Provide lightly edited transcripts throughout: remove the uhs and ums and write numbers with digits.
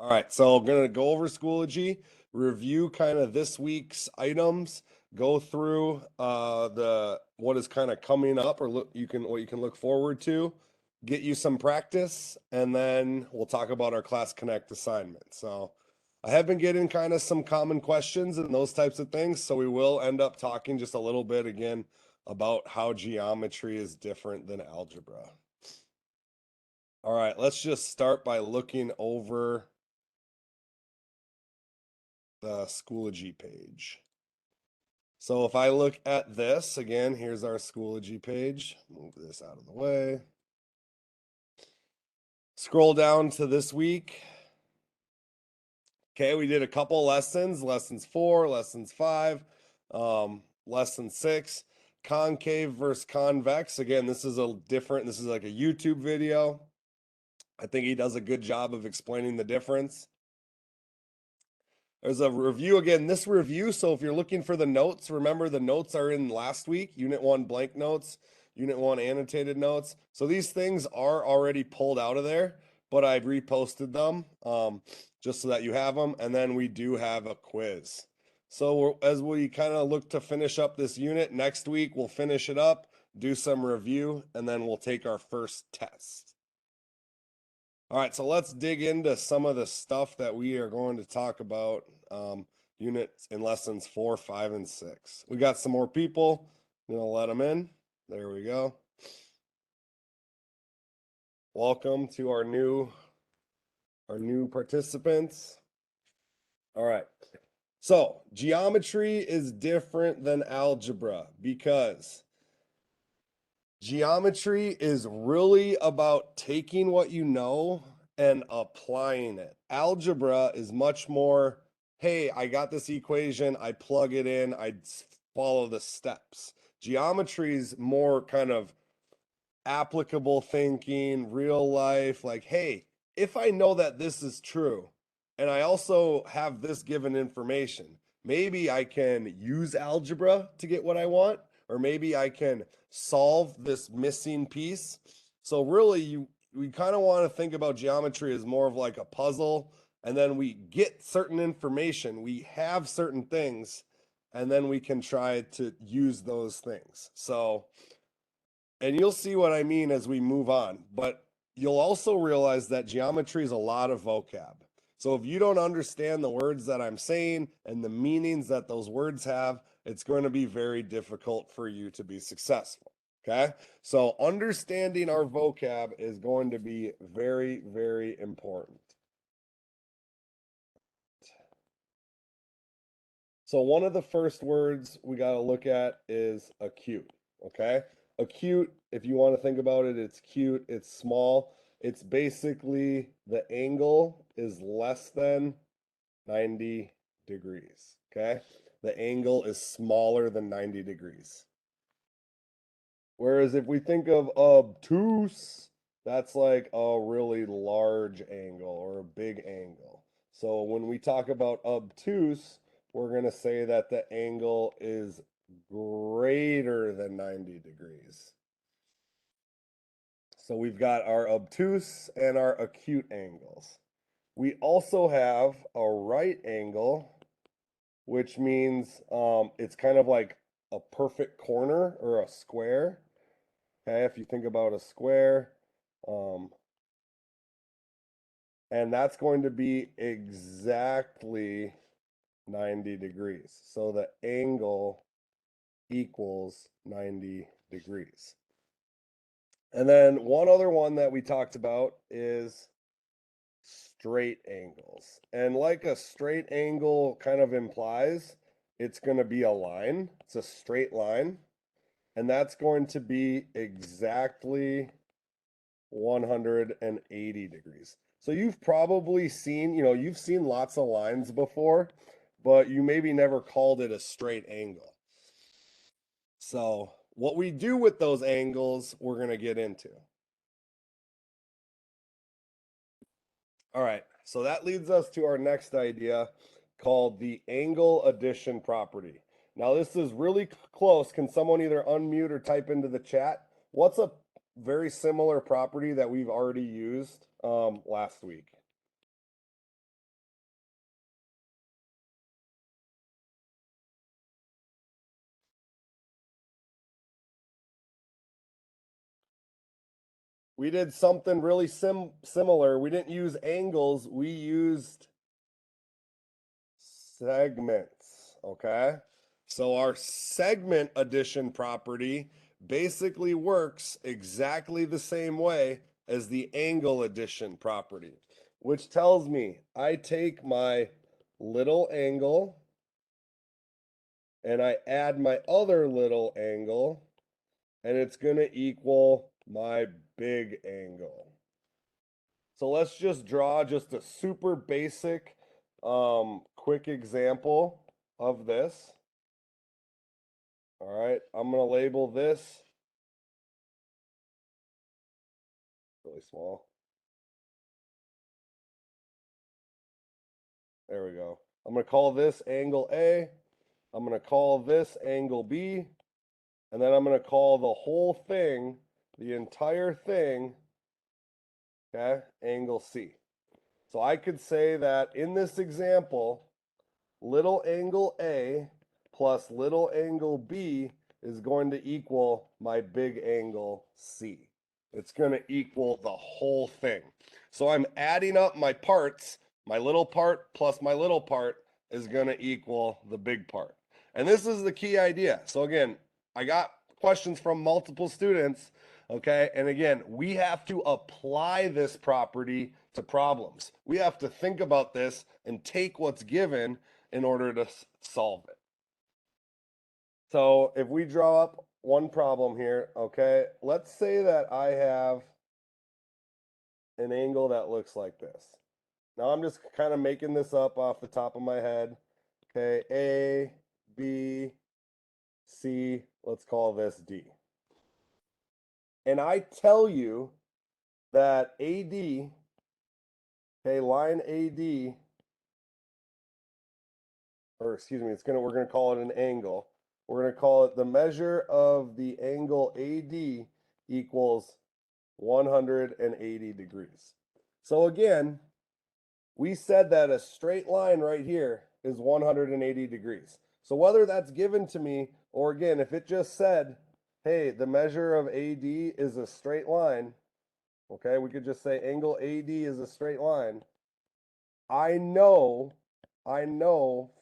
All right, so I'm gonna go over Schoology, review kind of this week's items, go through the what is kind of coming up or what you can look forward to, get you some practice, and then we'll talk about our Class Connect assignment. So I have been getting kind of some common questions and those types of things, so we will end up talking just a little bit again about how geometry is different than algebra. All right, let's just start by looking over the Schoology page. So if I look at this, again, here's our Schoology page. Move this out of the way. Scroll down to this week. Okay, we did a couple lessons, lessons 4, lessons 5, lesson 6, concave versus convex. Again, this is like a YouTube video. I think he does a good job of explaining the difference. There's a review again, this review. So if you're looking for the notes, remember the notes are in last week, Unit 1 blank notes, Unit 1 annotated notes. So these things are already pulled out of there, but I've reposted them just so that you have them. And then we do have a quiz. So as we kind of look to finish up this unit, next week we'll finish it up, do some review, and then we'll take our first test. All right, so let's dig into some of the stuff that we are going to talk about units in lessons 4, 5, and 6. We got some more people. I'm gonna let them in. There we go. Welcome to our new participants. All right. So geometry is different than algebra because geometry is really about taking what you know and applying it. Algebra is much more, hey, I got this equation, I plug it in, I follow the steps. Geometry is more kind of applicable thinking, real life, like, hey, if I know that this is true, and I also have this given information, maybe I can use algebra to get what I want, or maybe I can solve this missing piece. So really, we kind of want to think about geometry as more of like a puzzle, and then we get certain information, we have certain things, and then we can try to use those things. So, and you'll see what I mean as we move on, but you'll also realize that geometry is a lot of vocab. So if you don't understand the words that I'm saying and the meanings that those words have, it's going to be very difficult for you to be successful. Okay. So understanding our vocab is going to be very, very important. So one of the first words we got to look at is acute. Okay. Acute, if you want to think about it, it's cute, it's small. It's basically the angle is less than 90 degrees. Okay. The angle is smaller than 90 degrees. Whereas if we think of obtuse, that's like a really large angle or a big angle. So when we talk about obtuse, we're going to say that the angle is greater than 90 degrees. So we've got our obtuse and our acute angles. We also have a right angle, which means it's kind of like a perfect corner or a square. Okay, if you think about a square, and that's going to be exactly 90 degrees. So the angle equals 90 degrees. And then one other one that we talked about is straight angles. And like a straight angle kind of implies, it's going to be a line. It's a straight line. And that's going to be exactly 180 degrees. So you've probably seen, you've seen lots of lines before, but you maybe never called it a straight angle. So what we do with those angles, we're going to get into. All right, so that leads us to our next idea called the angle addition property. Now this is really close. Can someone either unmute or type into the chat? What's a very similar property that we've already used last week? we did something really similar. We didn't use angles, we used segments, okay? So our segment addition property basically works exactly the same way as the angle addition property, which tells me I take my little angle and I add my other little angle, and it's going to equal my big angle. So let's just draw just a super basic, quick example of this. All right, I'm going to label this really small. There we go. I'm going to call this angle A. I'm going to call this angle B. And then I'm going to call the whole thing, the entire thing, okay, angle C. So I could say that in this example, little angle A plus little angle B is going to equal my big angle C. It's going to equal the whole thing. So I'm adding up my parts. My little part plus my little part is going to equal the big part. And this is the key idea. So again, I got questions from multiple students. Okay. And again, we have to apply this property to problems. We have to think about this and take what's given in order to solve it. So if we draw up one problem here, okay, let's say that I have an angle that looks like this. Now I'm just kind of making this up off the top of my head. Okay, A, B, C, let's call this D. And I tell you that AD, okay, line AD, or excuse me, we're gonna call it an angle. We're gonna call it the measure of the angle AD equals 180 degrees. So again, we said that a straight line right here is 180 degrees. So whether that's given to me, or again, if it just said, hey, the measure of AD is a straight line, okay, we could just say angle AD is a straight line. I know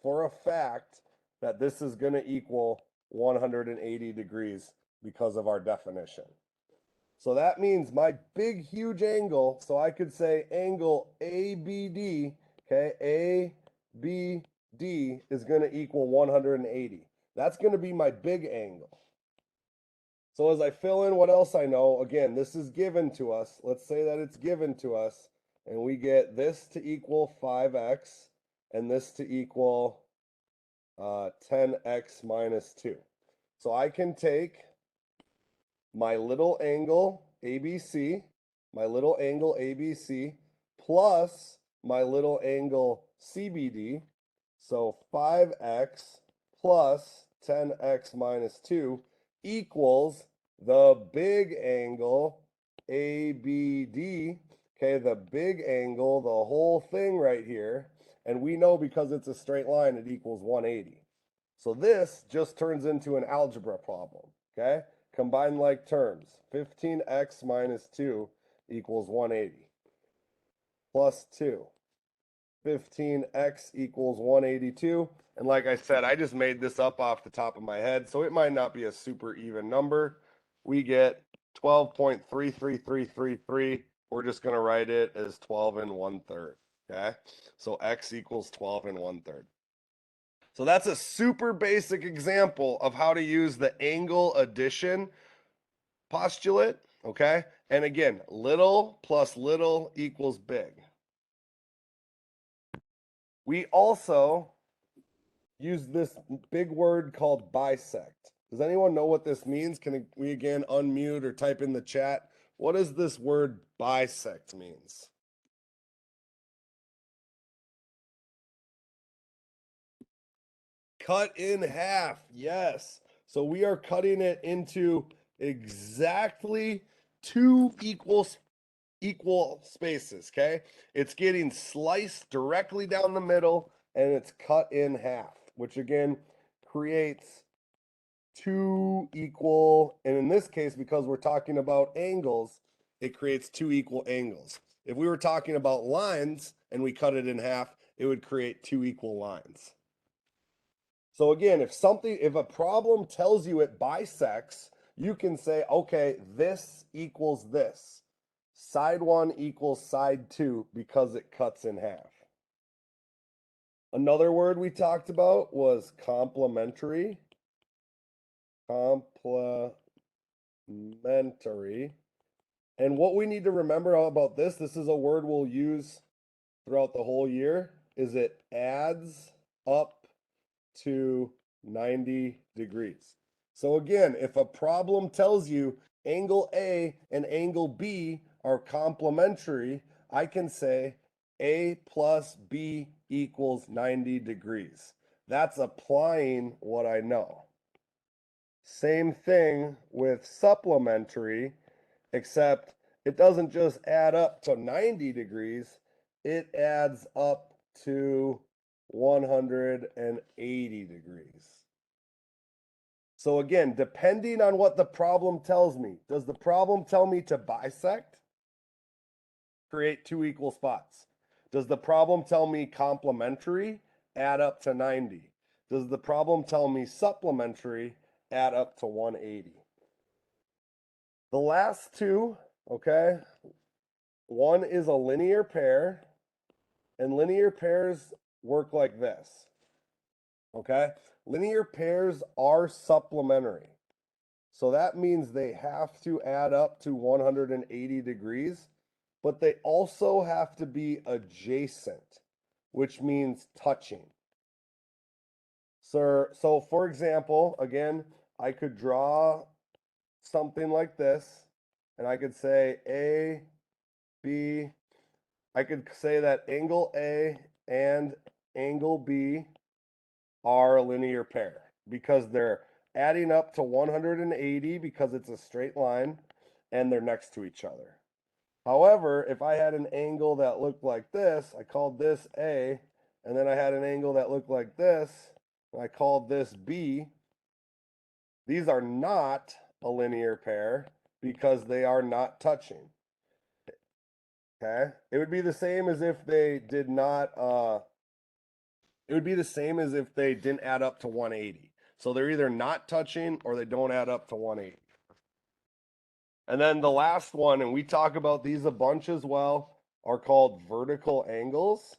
for a fact that this is going to equal 180 degrees because of our definition. So that means my big, huge angle, so I could say angle ABD, okay, ABD is going to equal 180. That's going to be my big angle. So as I fill in what else I know, again, this is given to us. Let's say that it's given to us, and we get this to equal 5x, and this to equal 10x minus 2. So I can take my little angle ABC, plus my little angle CBD. So 5x plus 10x minus 2 equals the big angle ABD. Okay, the big angle, the whole thing right here. And we know because it's a straight line, it equals 180. So this just turns into an algebra problem, okay? Combine like terms. 15x minus 2 equals 180. Plus 2. 15x equals 182. And like I said, I just made this up off the top of my head, so it might not be a super even number. We get 12.33333. We're just going to write it as 12 and 1/3, okay? So x equals 12 and 1/3. So that's a super basic example of how to use the angle addition postulate, okay? And again, little plus little equals big. We also use this big word called bisect. Does anyone know what this means? Can we again unmute or type in the chat? What does this word bisect means? Cut in half, yes. So we are cutting it into exactly two equal spaces, okay? It's getting sliced directly down the middle and it's cut in half, which again creates two equal, and in this case, because we're talking about angles, it creates two equal angles. If we were talking about lines and we cut it in half, it would create two equal lines. So again, if a problem tells you it bisects, you can say, okay, this equals this. Side one equals side two because it cuts in half. Another word we talked about was complementary. Complementary. And what we need to remember about this is a word we'll use throughout the whole year, is it adds up to 90 degrees. So again, if a problem tells you angle A and angle B are complementary, I can say A plus B equals 90 degrees. That's applying what I know. Same thing with supplementary, except it doesn't just add up to 90 degrees, it adds up to 180 degrees. So again, depending on what the problem tells me, does the problem tell me to bisect? Create two equal spots. Does the problem tell me complementary? Add up to 90. Does the problem tell me supplementary? Add up to 180. The last two, okay, one is a linear pair, and linear pairs work like this, okay? Linear pairs are supplementary. So that means they have to add up to 180 degrees, but they also have to be adjacent, which means touching. So for example, again, I could draw something like this, and I could say A, B, I could say that angle A and angle B are a linear pair because they're adding up to 180 because it's a straight line and they're next to each other. However, if I had an angle that looked like this, I called this A, and then I had an angle that looked like this, and I called this B, these are not a linear pair because they are not touching. Okay? It would be the same as if they did not it would be the same as if they didn't add up to 180. So they're either not touching or they don't add up to 180. And then the last one, and we talk about these a bunch as well, are called vertical angles.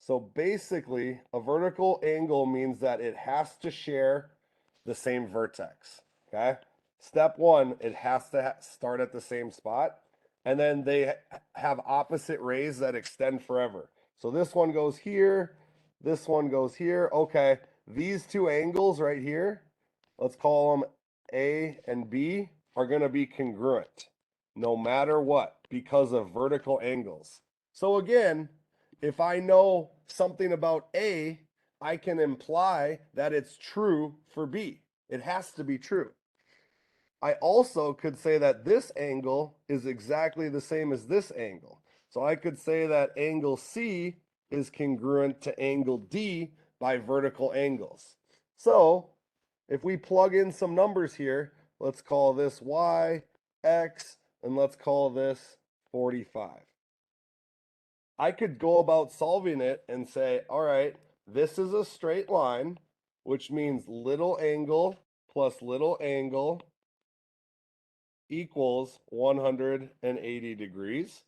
So basically, a vertical angle means that it has to share the same vertex. Okay? Step one, it has to start at the same spot. And then they have opposite rays that extend forever. So this one goes here, this one goes here. Okay, these two angles right here, let's call them A and B, are going to be congruent no matter what because of vertical angles. So again, if I know something about A, I can imply that it's true for B. It has to be true. I also could say that this angle is exactly the same as this angle. So I could say that angle C is congruent to angle D by vertical angles. So if we plug in some numbers here, let's call this Y, X, and let's call this 45. I could go about solving it and say, all right, this is a straight line, which means little angle plus little angle equals 180 degrees.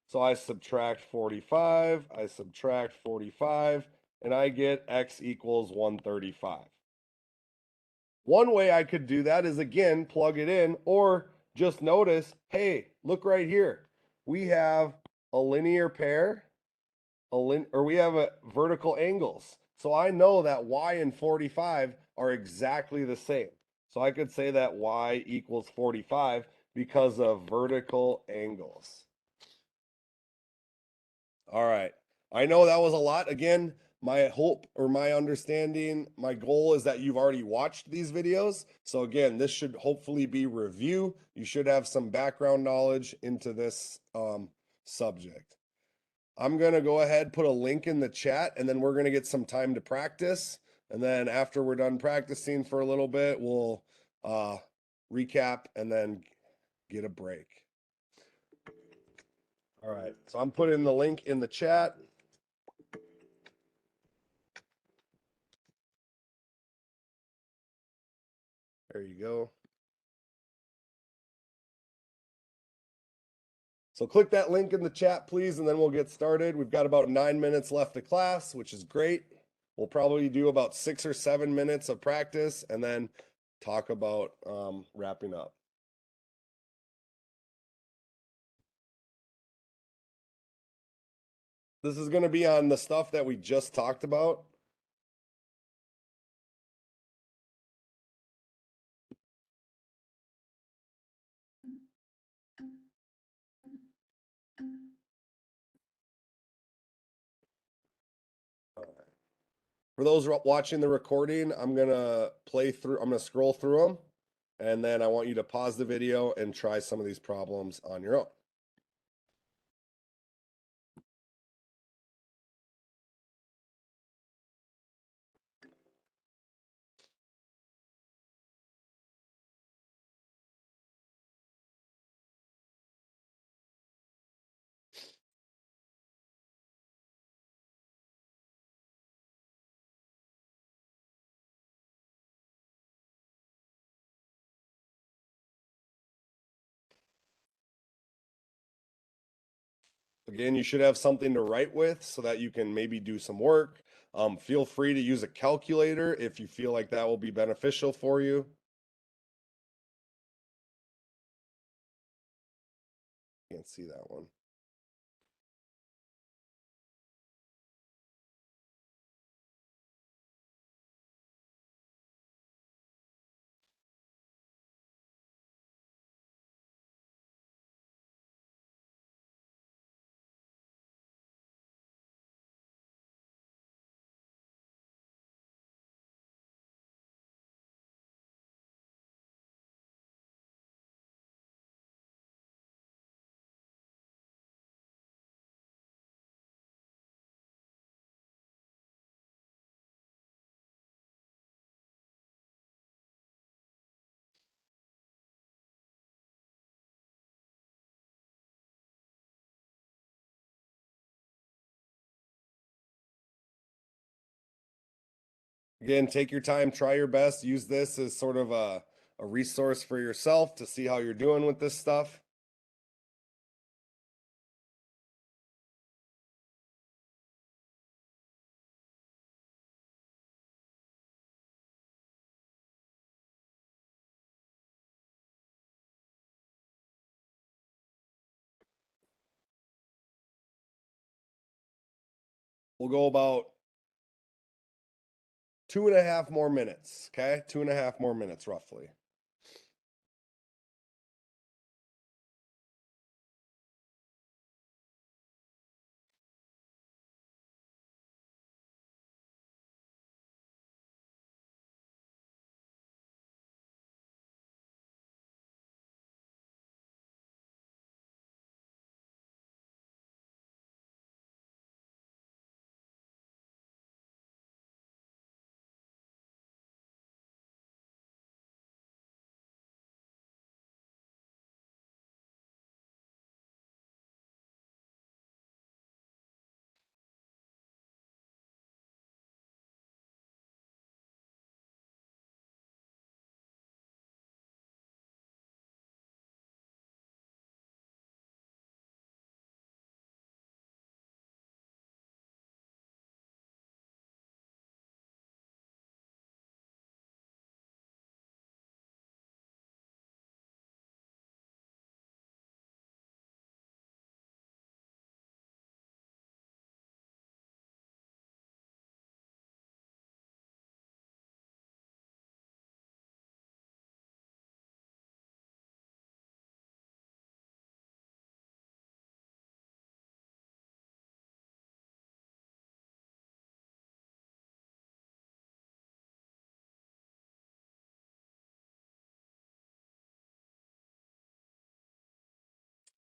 So I subtract 45, I subtract 45, and I get x equals 135. One way I could do that is, again, plug it in, or just notice, hey, look right here. We have a linear pair, or we have a vertical angles. So I know that y and 45 are exactly the same. So I could say that y equals 45 because of vertical angles. All right. I know that was a lot. Again, my hope or my understanding, my goal is that you've already watched these videos. So again, this should hopefully be review. You should have some background knowledge into this subject. I'm going to go ahead, put a link in the chat, and then we're going to get some time to practice. And then after we're done practicing for a little bit, we'll recap and then get a break. All right, so I'm putting the link in the chat. There you go. So click that link in the chat, please, and then we'll get started. We've got about 9 minutes left of class, which is great. We'll probably do about 6 or 7 minutes of practice and then talk about wrapping up. This is going to be on the stuff that we just talked about. For those watching the recording, I'm going to scroll through them, and then I want you to pause the video and try some of these problems on your own. Again, you should have something to write with so that you can maybe do some work. Feel free to use a calculator if you feel like that will be beneficial for you. Can't see that one. Again, take your time, try your best. Use this as sort of a resource for yourself to see how you're doing with this stuff. We'll go about 2.5 more minutes. Okay, 2.5 more minutes roughly.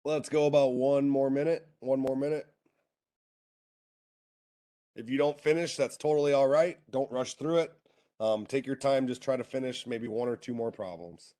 Let's go about 1 more minute. 1 more minute. If you don't finish, that's totally all right. Don't rush through it. Take your time. Just try to finish maybe 1 or 2 more problems.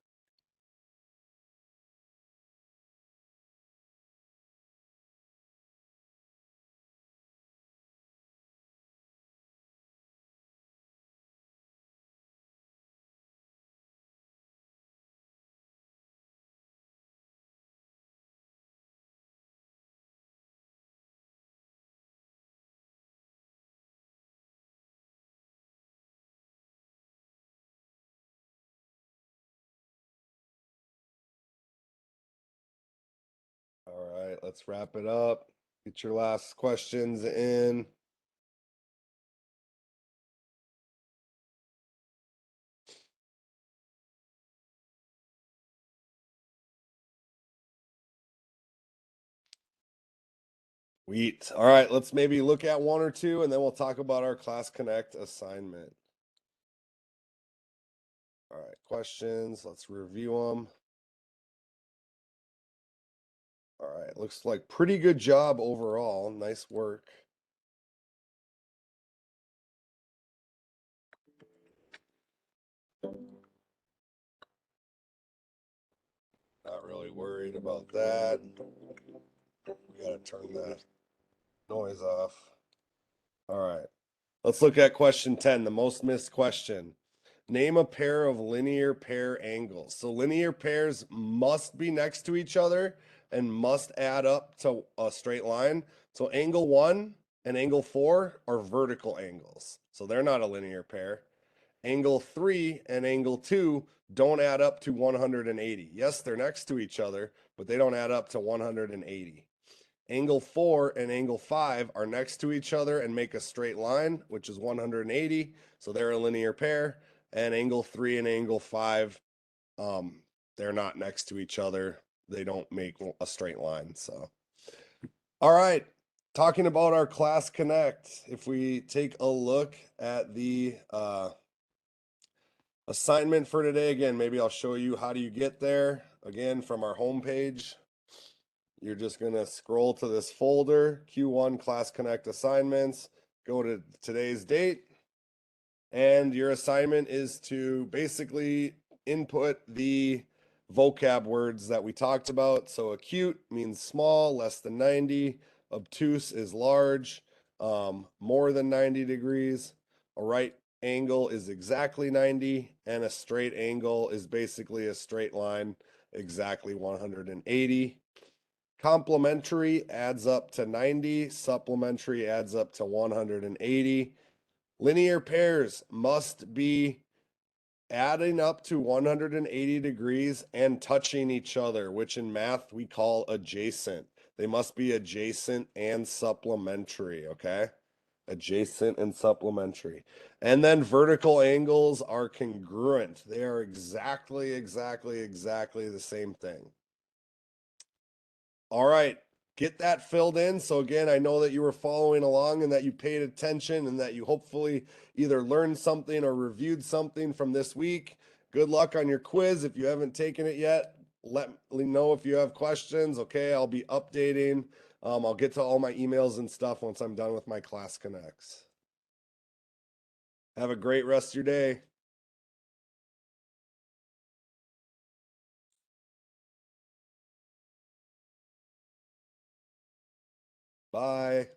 right, let's wrap it up. Get your last questions in. Sweet. All right, let's maybe look at one or two and then we'll talk about our Class Connect assignment. All right, questions. Let's review them. All right, looks like pretty good job overall. Nice work. Not really worried about that. We gotta turn that noise off. All right, let's look at question 10, the most missed question. Name a pair of linear pair angles. So linear pairs must be next to each other and must add up to a straight line. So angle 1 and angle 4 are vertical angles. So they're not a linear pair. Angle 3 and angle 2 don't add up to 180. Yes, they're next to each other, but they don't add up to 180. Angle 4 and angle 5 are next to each other and make a straight line, which is 180. So they're a linear pair. And angle 3 and angle 5, they're not next to each other. They don't make a straight line. So, all right. Talking about our Class Connect, if we take a look at the assignment for today, again, maybe I'll show you how do you get there. Again, from our homepage, you're just going to scroll to this folder, Q1 Class Connect assignments, go to today's date, and your assignment is to basically input the vocab words that we talked about. So acute means small, less than 90. Obtuse is large, more than 90 degrees. A right angle is exactly 90, and a straight angle is basically a straight line, exactly 180. Complementary adds up to 90, supplementary adds up to 180. Linear pairs must be adding up to 180 degrees and touching each other, which in math we call adjacent. They must be adjacent and supplementary, okay? Adjacent and supplementary. And then vertical angles are congruent. They are exactly the same thing. All right, get that filled in. So again, I know that you were following along and that you paid attention and that you hopefully either learned something or reviewed something from this week. Good luck on your quiz. If you haven't taken it yet, let me know if you have questions. Okay, I'll be updating. I'll get to all my emails and stuff once I'm done with my Class Connects. Have a great rest of your day. Bye.